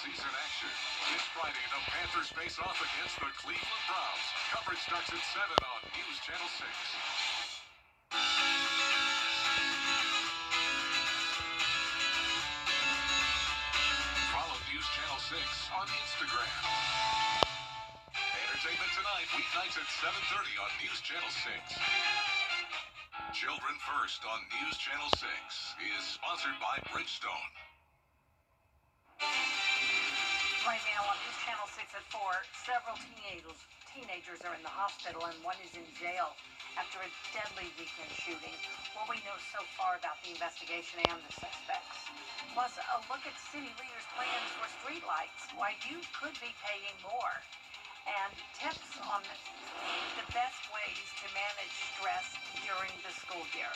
postseason action. This Friday, the Panthers face off against the Cleveland Browns. Coverage starts at 7 on News Channel 6. Follow News Channel 6 on Instagram. Entertainment Tonight, weeknights at 7:30 on News Channel 6. Children First on News Channel 6 is sponsored by Bridgestone. Right now on News Channel 6 at 4, several teenagers are in the hospital and one is in jail after a deadly weekend shooting. What we know so far about the investigation and the suspects. Plus, a look at city leaders' plans for streetlights, why you could be paying more. And tips on the best ways to manage stress during the school year.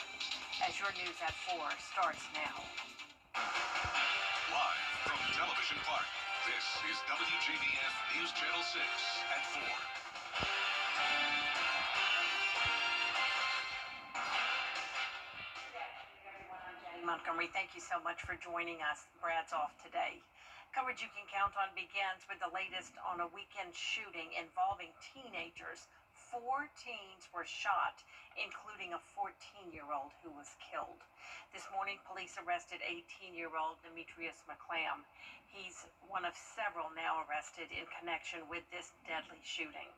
As your News at 4 starts now. Live from Television Park, this is WJBF News Channel 6 at 4. Montgomery, thank you so much for joining us. Brad's off today. Coverage you can count on begins with the latest on a weekend shooting involving teenagers. 4 teens were shot, including a 14-year-old who was killed. This morning, police arrested 18-year-old Demetrius McClam. He's one of several now arrested in connection with this deadly shooting.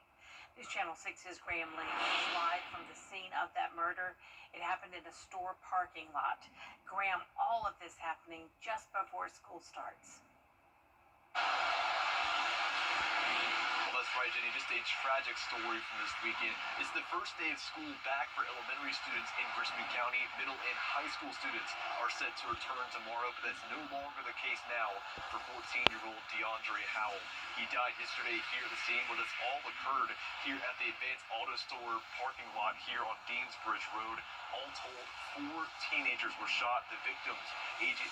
News Channel 6's Graham Lee is live from the scene of that murder. It happened in a store parking lot. Graham, all of this happening just before school starts. Well, that's right, Jenny. Just a tragic story from this weekend. It's the first day of school back for elementary students in Richmond County. Middle and high school students are set to return tomorrow, but that's no longer the case now for 14-year-old DeAndre Howell. He died yesterday here at the scene where this all occurred here at the Advanced Auto Store parking lot here on Deansbridge Road. All told, 4 teenagers were shot. The victims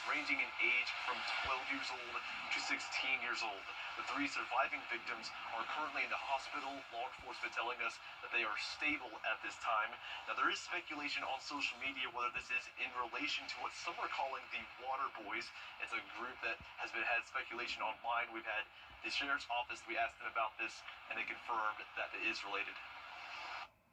ranging in age from 12 years old to 16 years old. The 3 surviving victims are currently in the hospital. Law enforcement telling us that they are stable at this time. Now, there is speculation on social media whether this is in relation to what some are calling the Water Boys. It's a group that has had speculation online. We've had the sheriff's office, we asked them about this, and they confirmed that it is related.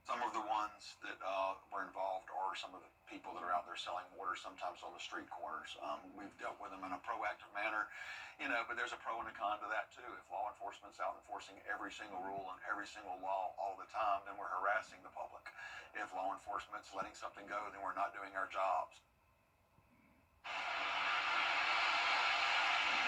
Some of the ones that were involved are some of the people that are out there selling water, sometimes on the street corners. We've dealt with them in a proactive manner, but there's a pro and a con to that too. If law enforcement's out enforcing every single rule and every single law all the time, then we're harassing the public. If law enforcement's letting something go, then we're not doing our jobs.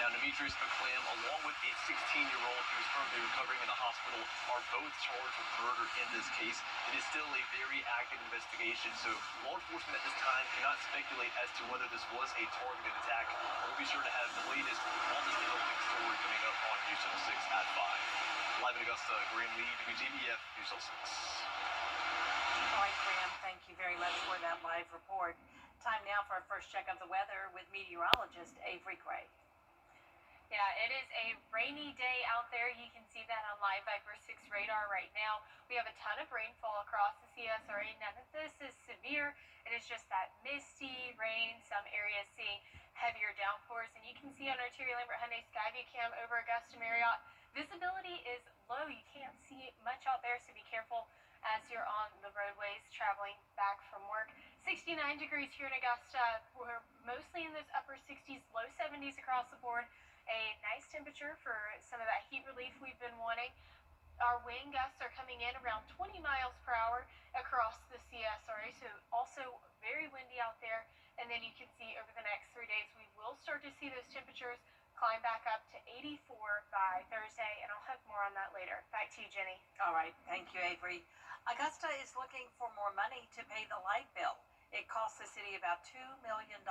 Now, Demetrius McClam, along with a 16-year-old who is currently recovering in the hospital, are both charged with murder in this case. It is still a very active investigation, so law enforcement at this time cannot speculate as to whether this was a targeted attack. We'll be sure to have the latest on this developing story coming up on News Channel 6 at 5. Live in Augusta, Graham Lee, WJBF, News Channel 6. All right, Graham, thank you very much for that live report. Time now for our first check of the weather with meteorologist Avery Gray. Yeah, it is a rainy day out there. You can see that on Live Viper 6 radar right now. We have a ton of rainfall across the CSRA. None of this is severe. It is just that misty rain. Some areas seeing heavier downpours. And you can see on our Terry Lambert Hyundai Skyview Cam over Augusta Marriott, visibility is low. You can't see much out there, so be careful as you're on the roadways traveling back from work. 69 degrees here in Augusta. We're mostly in those upper 60s, low 70s across the board. A nice temperature for some of that heat relief we've been wanting. Our wind gusts are coming in around 20 miles per hour across the CSRA, so also very windy out there. And then you can see over the next 3 days, we will start to see those temperatures climb back up to 84 by Thursday, and I'll have more on that later. Back to you, Jenny. All right, thank you, Avery. Augusta is looking for more money to pay the light bill. It costs the city about $2 million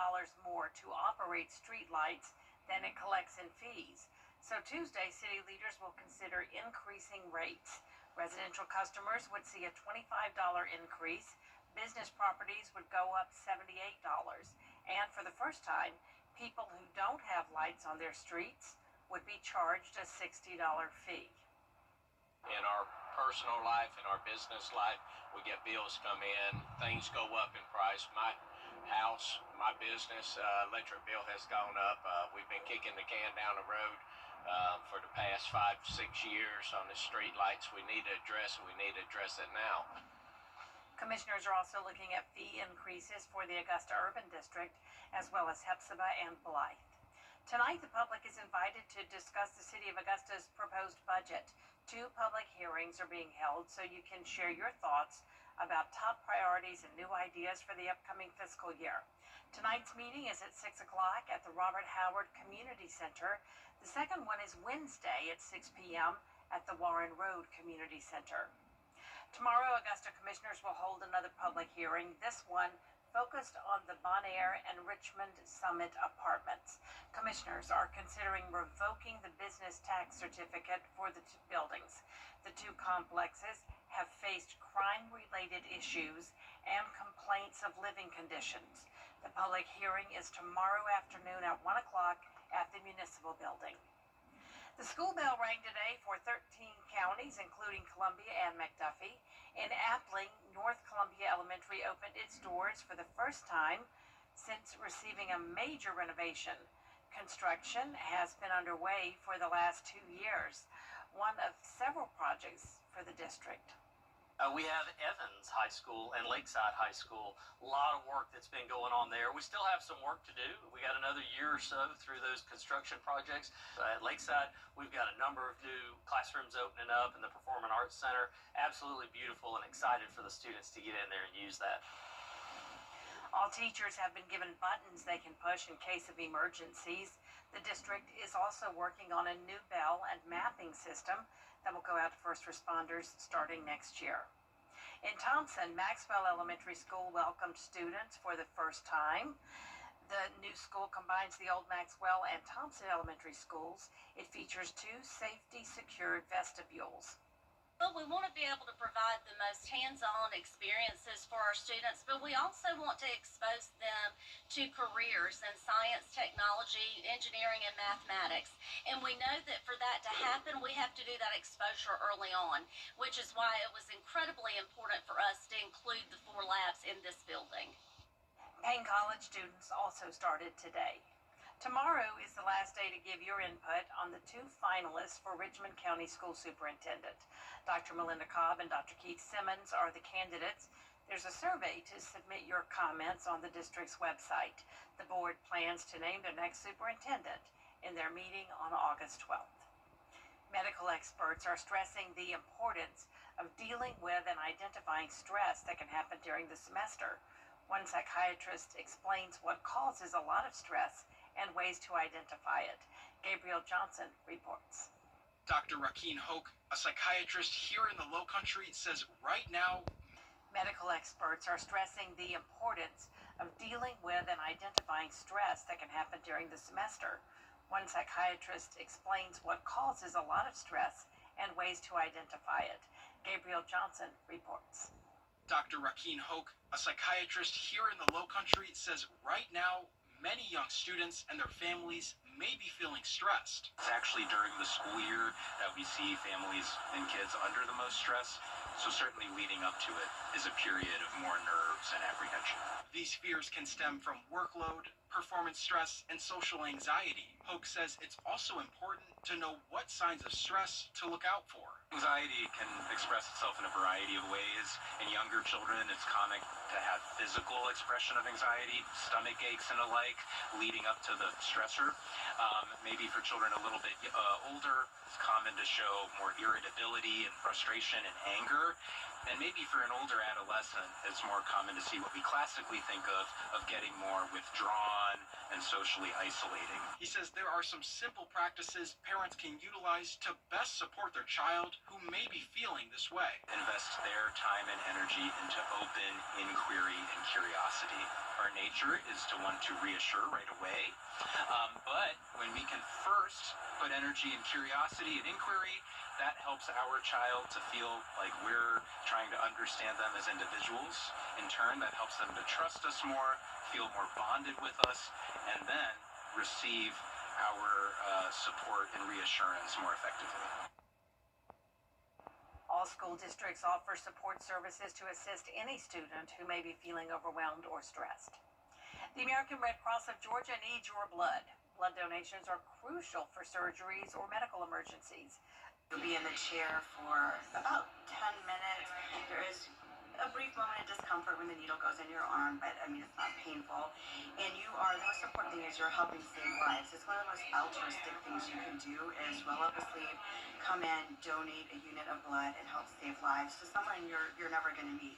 more to operate street lights than it collects in fees. So Tuesday, city leaders will consider increasing rates. Residential customers would see a $25 increase. Business properties would go up $78. And for the first time, people who don't have lights on their streets would be charged a $60 fee. In our personal life, in our business life, we get bills come in, things go up in price. My house, my business, electric bill has gone up. We've been kicking the can down the road For the past 5-6 years on the street lights. We need to address it. We need to address it now. Commissioners are also looking at fee increases for the Augusta Urban District, as well as Hephzibah and Blythe. Tonight, the public is invited to discuss the City of Augusta's proposed budget. 2 public hearings are being held so you can share your thoughts about top priorities and new ideas for the upcoming fiscal year. Tonight's meeting is at 6 o'clock at the Robert Howard Community Center. The second one is Wednesday at 6 p.m. at the Warren Road Community Center. Tomorrow, Augusta Commissioners will hold another public hearing, this one focused on the Bonaire and Richmond Summit apartments. Commissioners are considering revoking the business tax certificate for the 2 buildings. The 2 complexes have faced crime-related issues and complaints of living conditions. The public hearing is tomorrow afternoon at 1 o'clock at the Municipal Building. The school bell rang today for 13 counties, including Columbia and McDuffie. In Appling, North Columbia Elementary opened its doors for the first time since receiving a major renovation. Construction has been underway for the last 2 years, one of several projects for the district. We have Evans High School and Lakeside High School. A lot of work that's been going on there. We still have some work to do. We got another year or so through those construction projects. At Lakeside, we've got a number of new classrooms opening up in the Performing Arts Center. Absolutely beautiful and excited for the students to get in there and use that. All teachers have been given buttons they can push in case of emergencies. The district is also working on a new bell and mapping system that will go out to first responders starting next year. In Thompson, Maxwell Elementary School welcomed students for the first time. The new school combines the old Maxwell and Thompson Elementary schools. It features 2 safety-secured vestibules. But we want to be able to provide the most hands-on experiences for our students, but we also want to expose them to careers in science, technology, engineering, and mathematics. And we know that for that to happen, we have to do that exposure early on, which is why it was incredibly important for us to include the 4 labs in this building. Payne College students also started today. Tomorrow is the last day to give your input on the 2 finalists for Richmond County School Superintendent. Dr. Melinda Cobb and Dr. Keith Simmons are the candidates. There's a survey to submit your comments on the district's website. The board plans to name their next superintendent in their meeting on August 12th. Medical experts are stressing the importance of dealing with and identifying stress that can happen during the semester. One psychiatrist explains what causes a lot of stress and ways to identify it. Gabriel Johnson reports. Dr. Rakeen Hoke, a psychiatrist here in the Low Country, says right now, medical experts are stressing the importance of dealing with and identifying stress that can happen during the semester. One psychiatrist explains what causes a lot of stress and ways to identify it. Gabriel Johnson reports. Dr. Rakeen Hoke, a psychiatrist here in the Low Country, says right now, many young students and their families may be feeling stressed. It's actually during the school year that we see families and kids under the most stress. So certainly leading up to it is a period of more nerves and apprehension. These fears can stem from workload, performance stress, and social anxiety. Hoke says it's also important to know what signs of stress to look out for. Anxiety can express itself in a variety of ways. In younger children, it's common to have physical expression of anxiety, stomach aches and the like, leading up to the stressor. Maybe for children a little bit older, it's common to show more irritability and frustration and anger. And maybe for an older adolescent, it's more common to see what we classically think of getting more withdrawn and socially isolating. He says there are some simple practices parents can utilize to best support their child who may be feeling this way. Invest their time and energy into open inquiry and curiosity. Our nature is to want to reassure right away, but when we can first put energy in curiosity and inquiry, that helps our child to feel like we're trying to understand them as individuals. In turn, that helps them to trust us more, feel more bonded with us, and then receive our support and reassurance more effectively. All school districts offer support services to assist any student who may be feeling overwhelmed or stressed. The American Red Cross of Georgia needs your blood. Blood donations are crucial for surgeries or medical emergencies. You'll be in the chair for about 10 minutes. There is a brief moment of discomfort when the needle goes in your arm, but I mean, it's not painful. And the most important thing is you're helping save lives. It's one of the most altruistic things you can do is roll up a sleeve, come in, donate a unit of blood, and help save lives to someone you're never going to meet.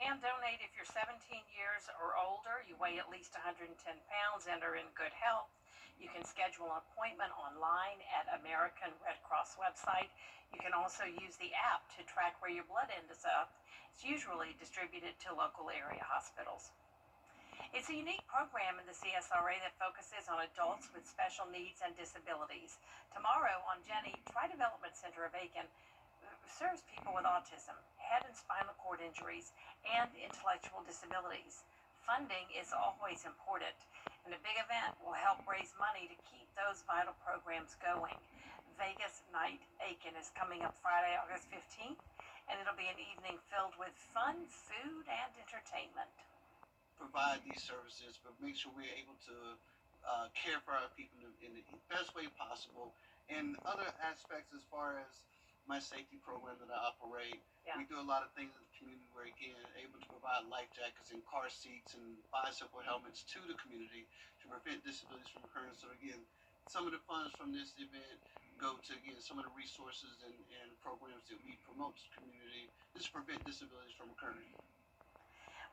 And donate if you're 17 years or older, you weigh at least 110 pounds, and are in good health. You can schedule an appointment online at American Red Cross website. You can also use the app to track where your blood ends up. It's usually distributed to local area hospitals. It's a unique program in the CSRA that focuses on adults with special needs and disabilities. Tomorrow on Jenny, Tri-Development Center of Aiken serves people with autism, head and spinal cord injuries, and intellectual disabilities. Funding is always important, and a big event will help raise money to keep those vital programs going. Vegas Night Aiken is coming up Friday, August 15th, and it'll be an evening filled with fun, food, and entertainment. Provide these services, but make sure we're able to care for our people in the best way possible. And other aspects as far as my safety program that I operate, we do a lot of things in the community where, again, able to provide life jackets and car seats and bicycle helmets to the community to prevent disabilities from occurring. So again, some of the funds from this event go to, again, some of the resources and programs that we promote to the community just to prevent disabilities from occurring.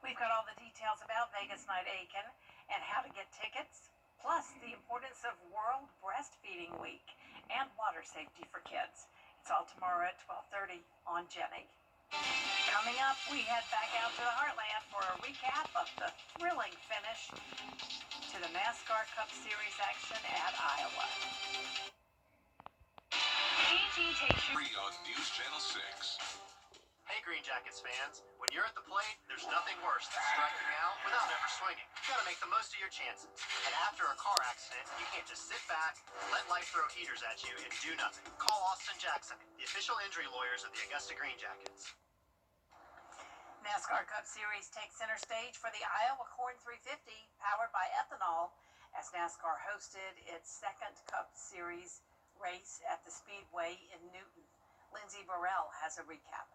We've got all the details about Vegas Night Aiken and how to get tickets, plus the importance of World Breastfeeding Week and water safety for kids. It's all tomorrow at 12:30 on Jenny. Coming up, we head back out to the Heartland for a recap of the thrilling finish to the NASCAR Cup Series action at Iowa. DG takes you. Free on News Channel 6. Hey, Green Jackets fans, when you're at the plate, there's nothing worse than striking out without ever swinging. You gotta make the most of your chances. And after a car accident, you can't just sit back, let life throw heaters at you, and do nothing. Call Austin Jackson, the official injury lawyers of the Augusta Green Jackets. NASCAR Cup Series takes center stage for the Iowa Corn 350, powered by ethanol, as NASCAR hosted its second Cup Series race at the Speedway in Newton. Lindsay Burrell has a recap.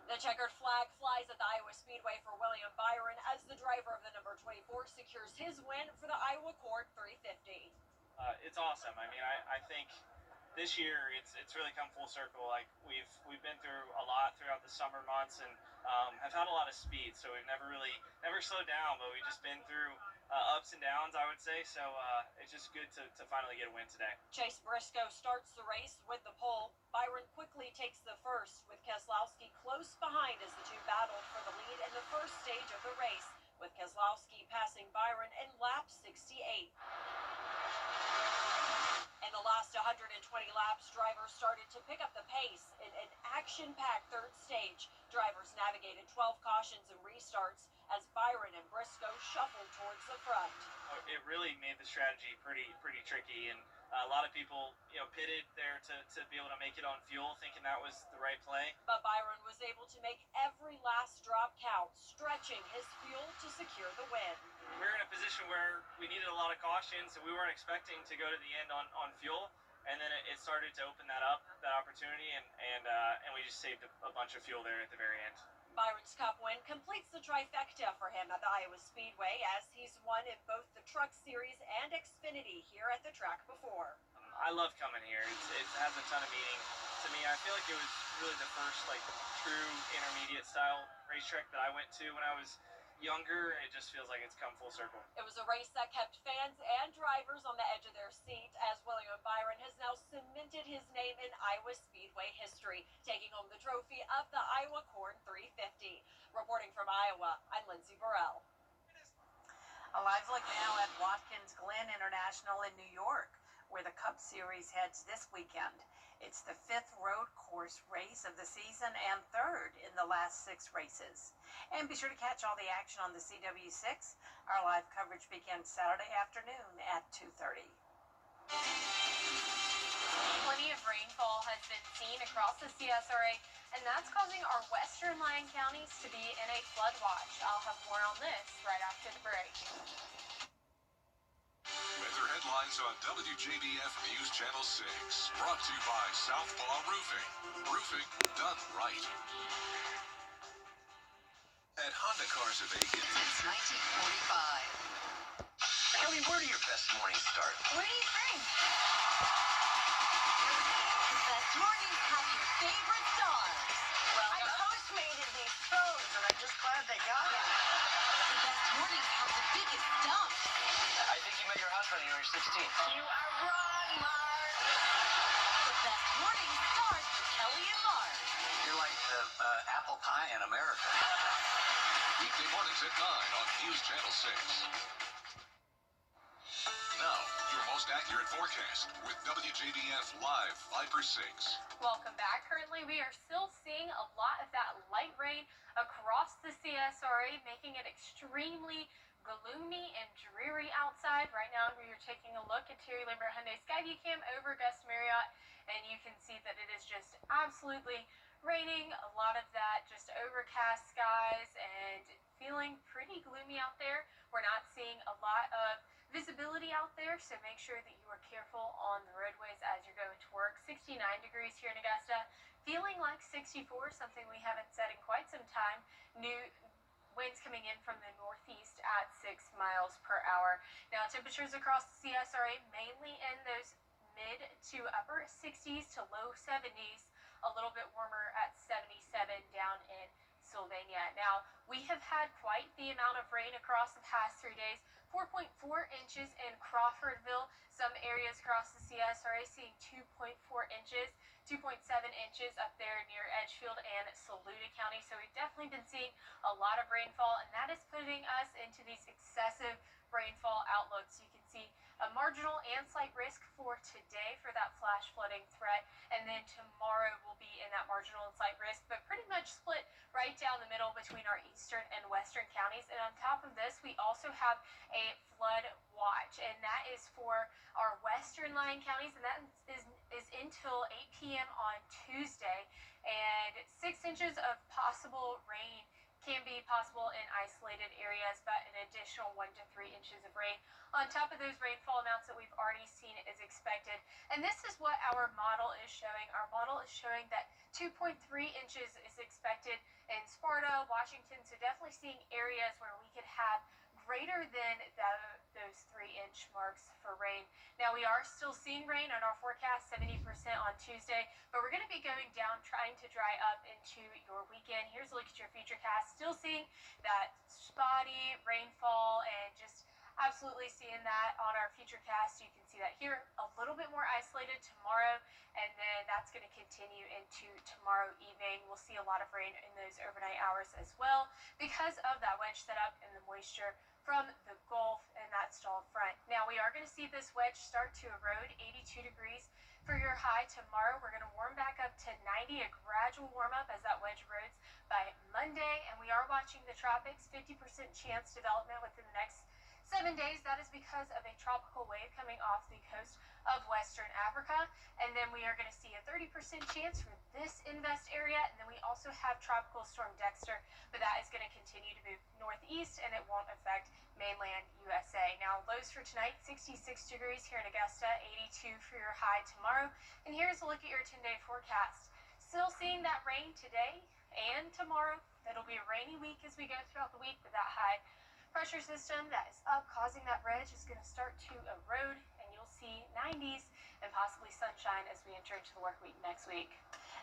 The checkered flag flies at the Iowa Speedway for William Byron as the driver of the number 24 secures his win for the Iowa Corn 350. It's awesome. I mean, I think this year it's really come full circle. Like we've been through a lot throughout the summer months and have had a lot of speed. So we've never slowed down, but we've just been through ups and downs, I would say. So it's just good to finally get a win today. Chase Briscoe starts the race with the pole. Byron quickly takes the first, with Keselowski close behind as the two battled for the lead in the first stage of the race, with Keselowski passing Byron in lap 68. In the last 120 laps, drivers started to pick up the pace. In an action-packed third stage, drivers navigated 12 cautions and restarts as Byron and Briscoe shuffled towards the front. It really made the strategy pretty tricky, and a lot of people, pitted there to be able to make it on fuel, thinking that was the right play. But Byron was able to make every last drop count, stretching his fuel to secure the win. We were in a position where we needed a lot of cautions, and we weren't expecting to go to the end on fuel. And then it started to open that opportunity, and we just saved a bunch of fuel there at the very end. Byron's Cup win completes the trifecta for him at the Iowa Speedway, as he's won in both the Truck Series and Xfinity here at the track before. I love coming here. It has a ton of meaning to me. I feel like it was really the first true intermediate style racetrack that I went to when I was younger. It just feels like it's come full circle. It was a race that kept fans and drivers on the edge of their seat, as William Byron has now cemented his name in Iowa Speedway history, taking home the trophy of the Iowa Corn 350. Reporting from Iowa, I'm Lindsay Burrell. A live look now at Watkins Glen International in New York, where the Cup Series heads this weekend. It's the 5th road course race of the season and 3rd in the last 6 races. And be sure to catch all the action on the CW6. Our live coverage begins Saturday afternoon at 2:30. Plenty of rainfall has been seen across the CSRA, and that's causing our western Lyon counties to be in a flood watch. I'll have more on this right after the break. Headlines on WJBF News Channel 6. Brought to you by Southpaw Roofing. Roofing done right. At Honda Cars of Aiken. Since 1945. Kelly, where do your best mornings start? What do you think? The best mornings have your favorite stars. Well, I postmated these phones, and I'm just glad they got it. The best mornings have the biggest dumps. I think you met your husband when you were 16. You are wrong, Mark. The best mornings stars with Kelly and Mark. You're like the apple pie in America. Weekday mornings at 9 on News Channel 6. Now, your most accurate forecast with WJBF Live Viper 6. Welcome back. Currently, we are still seeing a lot of that light rain across the CSRA, making it extremely gloomy and dreary outside. Right now, we are taking a look at Terry Lambert Hyundai Skyview Cam over Augusta Marriott, and you can see that it is just absolutely raining. A lot of that just overcast skies and feeling pretty gloomy out there. We're not seeing a lot of visibility out there, so make sure that you are careful on the roadways as you're going to work. 69 degrees here in Augusta, feeling like 64, something we haven't said in quite some time. New winds coming in from the northeast at 6 miles per hour. Now, temperatures across the CSRA mainly in those mid to upper 60s to low 70s, a little bit warmer at 77 down in Sylvania. Now, we have had quite the amount of rain across the past 3 days. 4.4 inches in Crawfordville. Some areas across the CSRA seeing 2.4 inches, 2.7 inches up there near Edgefield and Saluda County. So we've definitely been seeing a lot of rainfall, and that is putting us into these excessive rainfall outlooks. You can see a marginal and slight risk for today for that flash flooding threat, and then tomorrow will be in that marginal and slight risk, but pretty much split right down the middle between our eastern and western counties. And on top of this, we also have a flood watch, and that is for our western lying counties, and that is until 8 p.m. on Tuesday. And 6 inches of possible rain can be possible in isolated areas, but an additional 1 to 3 inches of rain on top of those rainfall amounts that we've already seen is expected. And this is what our model is showing. Our model is showing that 2.3 inches is expected in Sparta, Washington, so definitely seeing areas where we could have greater than those 3-inch marks for rain. Now, we are still seeing rain on our forecast, 70% on Tuesday, but we're going to be going down, trying to dry up into your weekend. Here's a look at your futurecast. Still seeing that spotty rainfall and just absolutely seeing that on our futurecast. You can see that here, a little bit more isolated tomorrow, and then that's going to continue into tomorrow evening. We'll see a lot of rain in those overnight hours as well because of that wedge setup and the moisture from the Gulf and that stalled front. Now, we are going to see this wedge start to erode. 82 degrees for your high tomorrow. We're going to warm back up to 90, a gradual warm up as that wedge erodes by Monday, and we are watching the tropics, 50% chance development within the next 7 days. That is because of a tropical wave coming off the coast of Western Africa. And then we are going to see a 30% chance for this invest area. And then we also have Tropical Storm Dexter, but that is going to continue to move northeast and it won't affect mainland USA. Now, lows for tonight, 66 degrees here in Augusta, 82 for your high tomorrow. And here's a look at your 10-day forecast. Still seeing that rain today and tomorrow. It'll be a rainy week as we go throughout the week, with that high pressure system that is up, causing that wedge is going to start to erode, and you'll see 90s and possibly sunshine as we enter into the work week next week.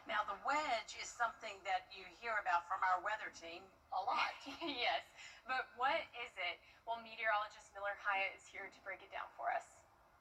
Now, the wedge is something that you hear about from our weather team a lot. Yes, but what is it? Well, meteorologist Miller Hyatt is here to break it down for us.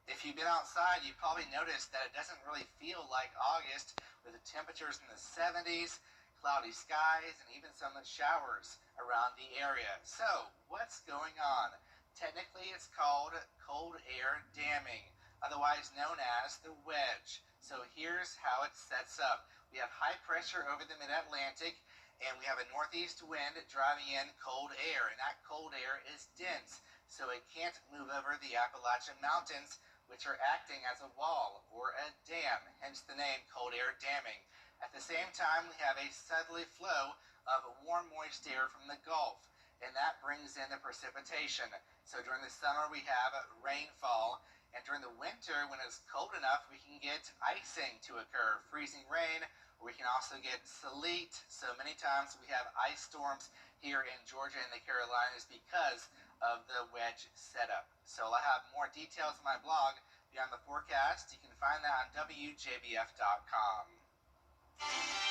If you've been outside, you've probably noticed that it doesn't really feel like August, with the temperatures in the 70s, cloudy skies, and even some showers around the area. So, what's going on? Technically, it's called cold air damming, otherwise known as the wedge. So here's how it sets up. We have high pressure over the mid-Atlantic, and we have a northeast wind driving in cold air, and that cold air is dense, so it can't move over the Appalachian Mountains, which are acting as a wall or a dam, hence the name cold air damming. At the same time, we have a southerly flow of warm, moist air from the Gulf, and that brings in the precipitation. So during the summer, we have rainfall, And during the winter, when it's cold enough, we can get icing to occur, freezing rain, or we can also get sleet. So many times we have ice storms here in Georgia and the Carolinas because of the wedge setup. So I'll have more details on my blog beyond the forecast. You can find that on WJBF.com.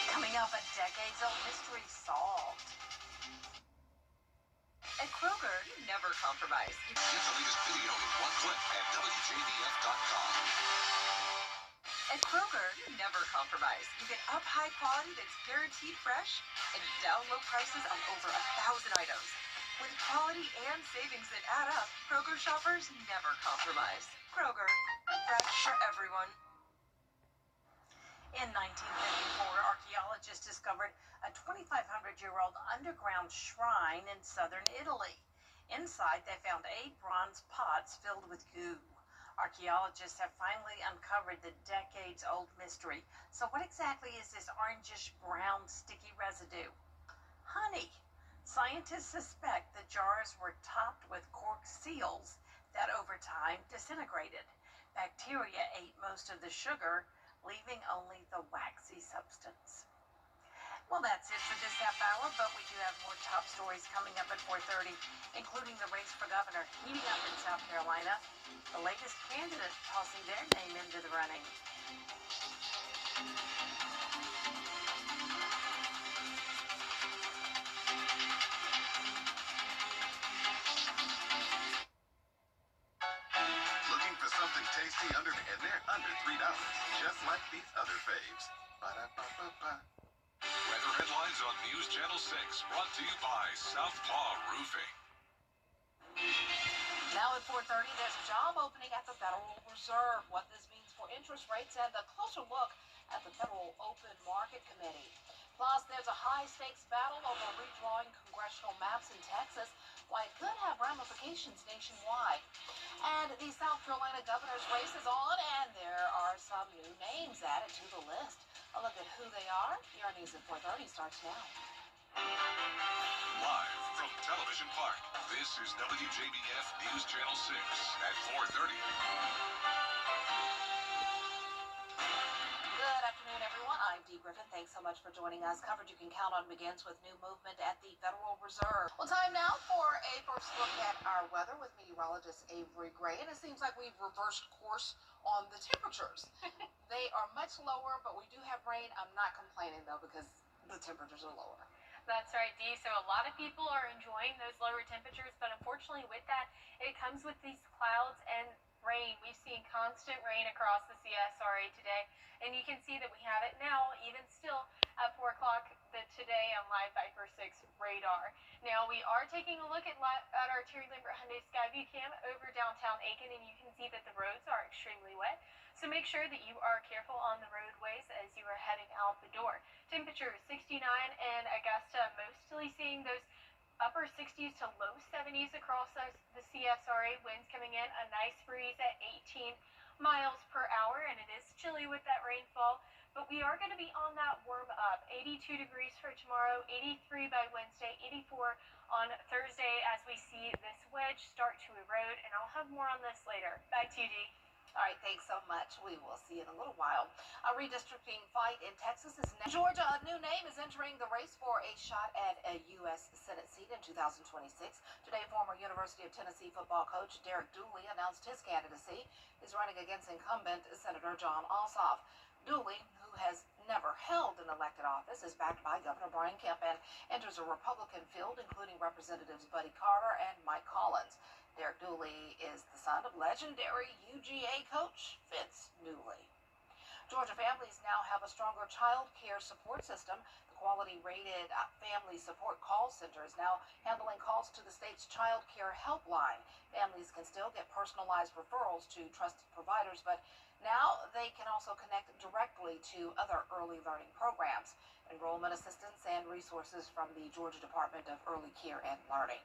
Coming up, a decades-old mystery solved. At Kroger, you never compromise. Get the latest video in one clip at WJBF.com. At Kroger, you never compromise. You get up high quality that's guaranteed fresh and down low prices on over 1,000 items. With quality and savings that add up, Kroger shoppers never compromise. Kroger, fresh for everyone. In 1954, archaeologists discovered a 2,500-year-old underground shrine in southern Italy. Inside, they found 8 bronze pots filled with goo. Archaeologists have finally uncovered the decades-old mystery. So what exactly is this orangish-brown sticky residue? Honey. Scientists suspect the jars were topped with cork seals that over time disintegrated. Bacteria ate most of the sugar, leaving only the waxy substance. Well, that's it for this half hour, but we do have more top stories coming up at 4:30, including the race for governor heating up in South Carolina, the latest candidate tossing their name into the running. Looking for something tasty and they're under $3, just like these other faves. Ba-da-ba-ba-ba. Weather headlines on News Channel 6, brought to you by Southpaw Roofing. Now at 4:30, there's a job opening at the Federal Reserve. What this means for interest rates and a closer look at the Federal Open Market Committee. Plus, there's a high-stakes battle over redrawing congressional maps in Texas, why it could have ramifications nationwide. And the South Carolina governor's race is on, and there are some new names added to the list. A look at who they are. Your news at 4:30 starts now. Live from Television Park, this is WJBF News Channel 6 at 4:30. Good afternoon, everyone. I'm Dee Griffin. Thanks so much for joining us. Coverage you can count on begins with new movement at the Federal Reserve. Well, time now for a first look at our weather with meteorologist Avery Gray. And it seems like we've reversed course on the temperatures. They are much lower, but we do have rain. I'm not complaining, though, because the temperatures are lower. That's right, Dee. So a lot of people are enjoying those lower temperatures, but unfortunately with that, it comes with these clouds and rain. We've seen constant rain across the CSRA today, and you can see that we have it now, even still at 4 o'clock today on Live Viper 6 radar. Now, we are taking a look at our Terry Lambert Hyundai Skyview Cam over downtown Aiken, and you can see that the roads are extremely wet. So make sure that you are careful on the roadways as you are heading out the door. Temperature 69 in Augusta, mostly seeing those upper 60s to low 70s across the CSRA. Winds coming in, a nice breeze at 18 miles per hour, and it is chilly with that rainfall. But we are going to be on that warm up. 82 degrees for tomorrow, 83 by Wednesday, 84 on Thursday as we see this wedge start to erode, and I'll have more on this later. Back to you, Dee. All right, thanks so much. We will see you in a little while. A redistricting fight in Texas is next. Georgia, a new name is entering the race for a shot at a U.S. Senate seat in 2026. Today, former University of Tennessee football coach Derek Dooley announced his candidacy. He's running against incumbent Senator John Ossoff. Dooley, who has never held an elected office, is backed by Governor Brian Kemp and enters a Republican field, including Representatives Buddy Carter and Mike Collins. Derek Dooley is the son of legendary UGA coach Vince Dooley. Georgia families now have a stronger child care support system. The quality-rated Family Support Call Center is now handling calls to the state's child care helpline. Families can still get personalized referrals to trusted providers, but now they can also connect directly to other early learning programs, enrollment assistance, and resources from the Georgia Department of Early Care and Learning.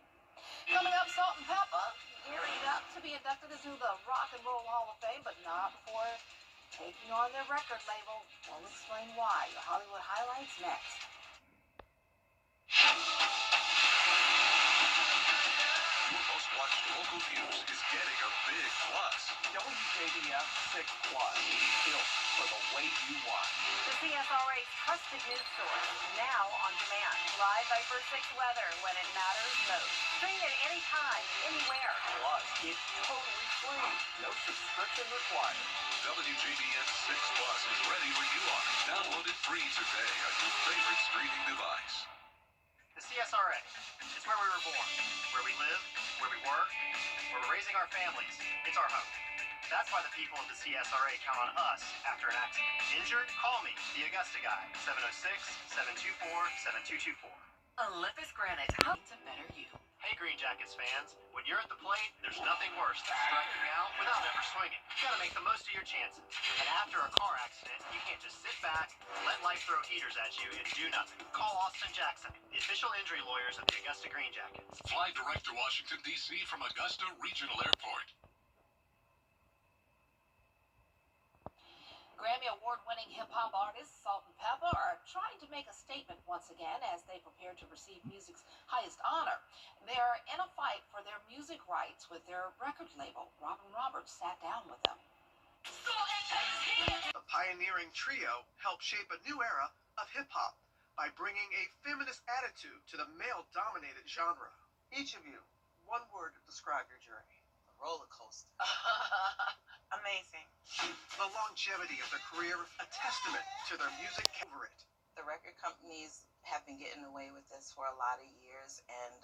Coming up, Salt and Pepper gearing up to be inducted into the Rock and Roll Hall of Fame, but not before taking on their record label. We'll explain why. Your Hollywood highlights next. Your most watch local news is getting a big plus. WJBF 6 Plus, built for the way you want. The CSRA's trusted news source, now on demand. Live Viper 6 weather when it matters most. Stream it anytime, anywhere. Plus, it's totally free. No subscription required. WJBF 6 Plus is ready when you are. Download it free today on your favorite streaming device. The CSRA is where we were born, where we live, where we work, where we're raising our families. It's our home. That's why the people of the CSRA count on us after an accident. Injured? Call me, the Augusta guy, 706-724-7224. Olympus Granite, how to better you. Hey Green Jackets fans, when you're at the plate, there's nothing worse than striking out without ever swinging. You gotta make the most of your chances. And after a car accident, you can't just sit back, let life throw heaters at you, and do nothing. Call Austin Jackson, the official injury lawyers of the Augusta Green Jackets. Fly direct to Washington, D.C. from Augusta Regional Airport. Grammy Award-winning hip-hop artists Salt and Pepper are trying to make a statement once again as they prepare to receive music's highest honor. They're in a fight for their music rights with their record label. Robin Roberts sat down with them. The pioneering trio helped shape a new era of hip-hop by bringing a feminist attitude to the male-dominated genre. Each of you, one word to describe your journey. Roller coaster. Amazing. The longevity of the career, a testament to their music over it. The record companies have been getting away with this for a lot of years, and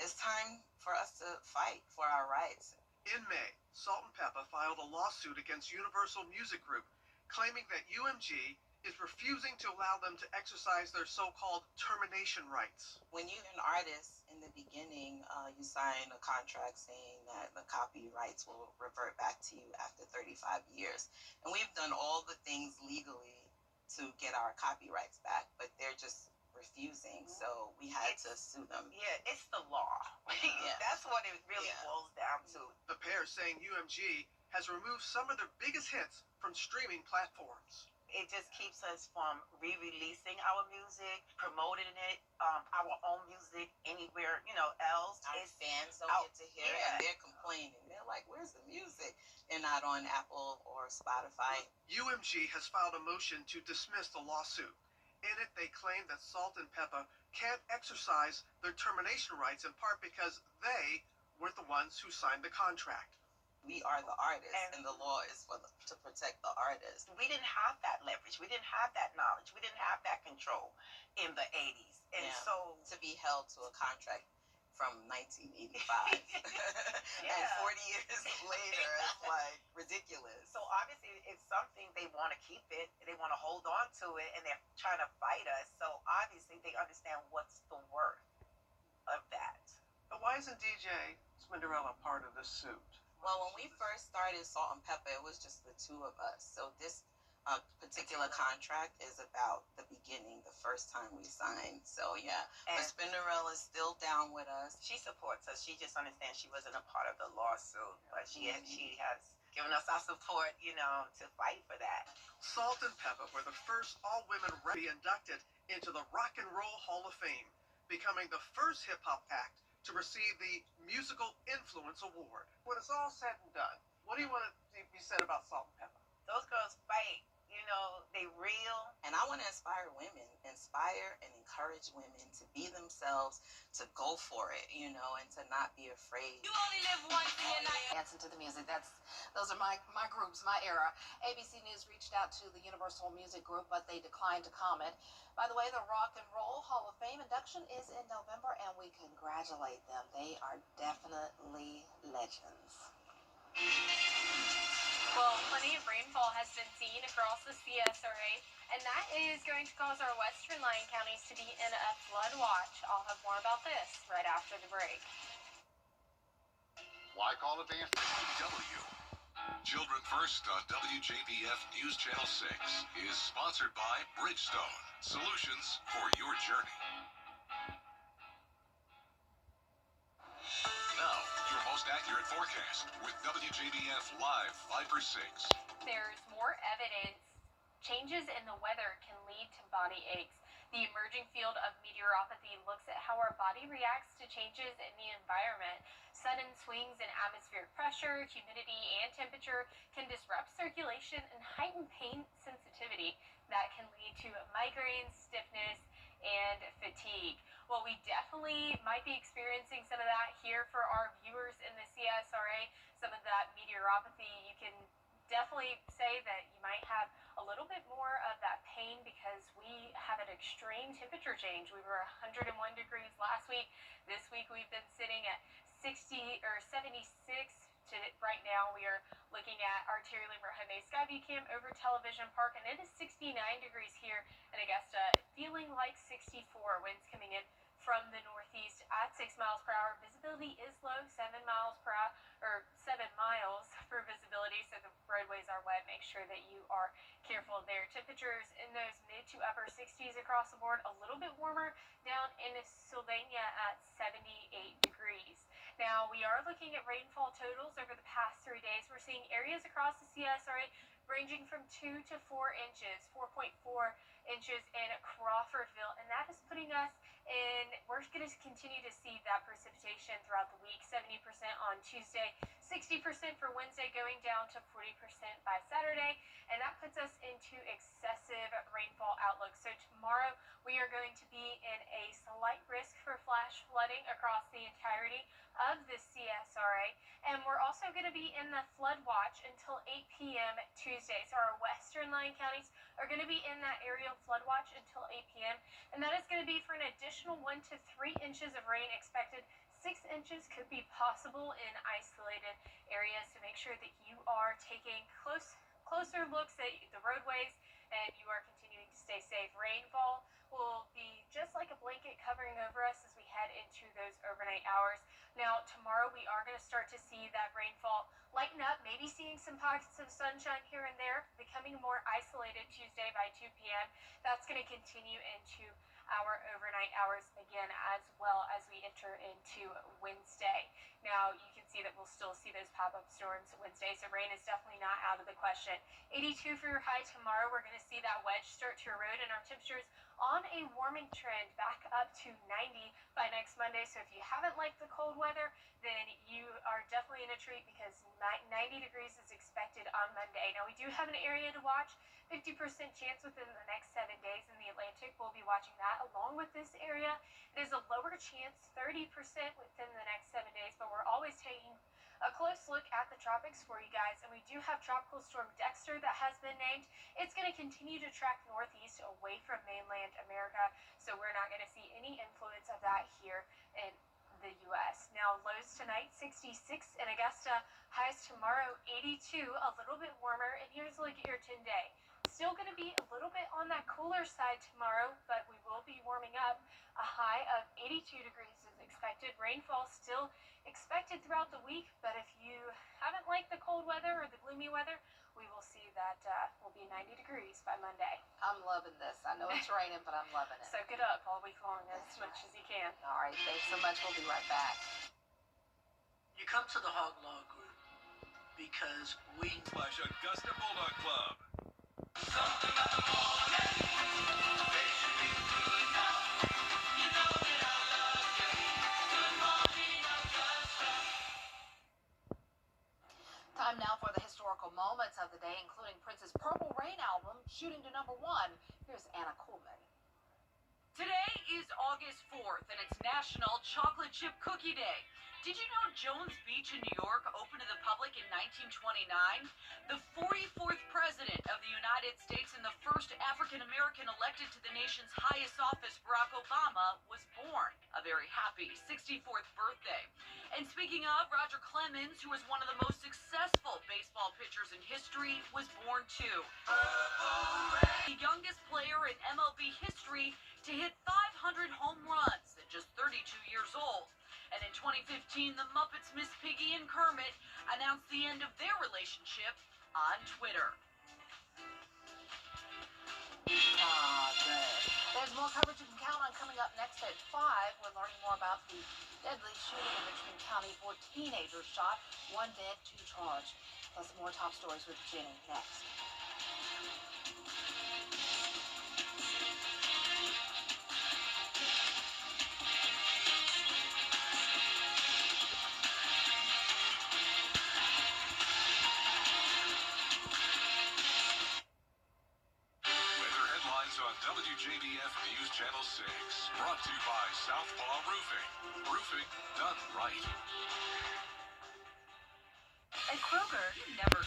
it's time for us to fight for our rights. In May, Salt and Pepper filed a lawsuit against Universal Music Group, claiming that UMG is refusing to allow them to exercise their so-called termination rights. When you're an artist, in the beginning, you sign a contract saying that the copyrights will revert back to you after 35 years. And we've done all the things legally to get our copyrights back, but they're just refusing, so we had to sue them. Yeah, it's the law. Yeah. That's what it really boils down to. The pair saying UMG has removed some of their biggest hits from streaming platforms. It just keeps us from re-releasing our music, promoting it, our own music anywhere, else. Our fans don't get to hear it, and they're complaining. They're like, where's the music? They're not on Apple or Spotify. UMG has filed a motion to dismiss the lawsuit. In it, they claim that Salt and Pepper can't exercise their termination rights in part because they weren't the ones who signed the contract. We are the artists, and the law is to protect the artist. We didn't have that leverage. We didn't have that knowledge. We didn't have that control in the 80s. And so to be held to a contract from 1985 and 40 years later, it's like ridiculous. So obviously it's something they want to keep it. They want to hold on to it, and they're trying to fight us. So obviously they understand what's the worth of that. But why isn't DJ Spinderella part of this suit? Well, when we first started Salt and Pepper, it was just the two of us. So this particular contract is about the beginning, the first time we signed. So yeah, but Spinderella is still down with us. She supports us. She just understands she wasn't a part of the lawsuit, but she has given us our support, to fight for that. Salt and Pepper were the first all-women rap inducted into the Rock and Roll Hall of Fame, becoming the first hip-hop act to receive the Musical Influence Award. When it's all said and done, what do you want to be said about Salt and Pepper? Those girls fight. They real. And I want to inspire and encourage women to be themselves, to go for it, and to not be afraid. You only live once in your life. Dancing to the music. Those are my groups, my era. ABC News reached out to the Universal Music Group, but they declined to comment. By the way, the Rock and Roll Hall of Fame induction is in November, and we congratulate them. They are definitely legends. Well, plenty of rainfall has been seen across the CSRA, and that is going to cause our western line counties to be in a flood watch. I'll have more about this right after the break. Why call advance W? Children First on WJBF News Channel 6 is sponsored by Bridgestone, solutions for your journey. Now, your most accurate forecast with WJBF Live Viper 6. There's more evidence changes in the weather can lead to body aches. The emerging field of meteoropathy looks at how our body reacts to changes in the environment. Sudden swings in atmospheric pressure, humidity, and temperature can disrupt circulation and heighten pain sensitivity that can lead to migraines, stiffness, and fatigue. Well, we definitely might be experiencing some of that here for our viewers in the CSRA, some of that meteoropathy. You can definitely say that you might have a little bit more of that pain because we have an extreme temperature change. We were 101 degrees last week. This week we've been sitting at 60 or 76. To right now we are looking at our Terry Lambert Hyundai Skyview Cam over Television Park, and it is 69 degrees here in Augusta, feeling like 64. Winds coming in from the northeast at 6 miles per hour. Visibility is low, 7 miles per hour, or 7 miles for visibility, so the roadways are wet. Make sure that you are careful there. Temperatures in those mid to upper 60s across the board, a little bit warmer down in Sylvania at 78 degrees. Now, we are looking at rainfall totals over the past 3 days. We're seeing areas across the CSRA ranging from 2 to 4 inches, 4.4 inches in Crawfordville, and that is putting us in, we're going to continue to see that precipitation throughout the week, 70% on Tuesday, 60% for Wednesday, going down to 40% by Saturday, and that puts us into excessive rainfall outlook. So tomorrow we are going to be in a slight risk for flash flooding across the entirety of the CSRA, and we're also going to be in the flood watch until 8 p.m. Tuesday. So our western line counties are going to be in that aerial flood watch until 8 p.m., and that is going to be for an additional 1 to 3 inches of rain expected. 6 inches could be possible in isolated areas, so make sure that you are taking closer looks at the roadways and you are continuing to stay safe. Rainfall will be just like a blanket covering over us as we head into those overnight hours. Now, tomorrow we are going to start to see that rainfall lighten up, maybe seeing some pockets of sunshine here and there, becoming more isolated Tuesday by 2 p.m. That's going to continue into our overnight hours again, as well as we enter into Wednesday. Now, you can see that we'll still see those pop-up storms Wednesday, so rain is definitely not out of the question. 82 for your high tomorrow. We're going to see that wedge start to erode, and our temperatures on a warming trend back up to 90 by next Monday. So if you haven't liked the cold weather, then you are definitely in a treat because 90 degrees is expected on Monday. Now, we do have an area to watch. 50% chance within the next 7 days in the Atlantic. We'll be watching that along with this area. It is a lower chance, 30% within the next 7 days, but we're always taking a close look at the tropics for you guys, and we do have Tropical Storm Dexter that has been named. It's going to continue to track northeast away from mainland America, so we're not going to see any influence of that here in the U.S. Now, lows tonight, 66 in Augusta, highs tomorrow, 82, a little bit warmer, and here's a look at your 10-day. Still going to be a little bit on that cooler side tomorrow, but we will be warming up. A high of 82 degrees is expected. Rainfall still expected throughout the week, but if you haven't liked the cold weather or the gloomy weather, we will see that will be 90 degrees by Monday. I'm loving this. I know it's raining, but I'm loving it. Soak it up all week long as much as you can. All right, thanks so much. We'll be right back. You come to the Hog Law Group because we / Augusta Bulldog Club. something about the morning. Makes you feel good now. You know that I love you. Good morning, Augusta. Time now for the historical moments of the day, including Prince's Purple Rain album shooting to #1. Here's Anna Coleman. Today is August 4th, and it's National Chocolate Chip Cookie Day. Did you know Jones Beach in New York opened to the public in 1929? The 44th president of the United States and the first African-American elected to the nation's highest office, Barack Obama, was born. A very happy 64th birthday. And speaking of, Roger Clemens, who was one of the most successful baseball pitchers in history, was born too. The youngest player in MLB history to hit 500 home runs at just 32 years old. And in 2015, the Muppets Miss Piggy and Kermit announced the end of their relationship on Twitter. There's more coverage you can count on coming up next at 5. We're learning more about the deadly shooting in Richmond County. 4 teenagers shot, 1 dead, 2 charged. Plus more top stories with Jenny next. WJBF News Channel 6. Brought to you by Southpaw Roofing. Roofing done right. At Kroger, you never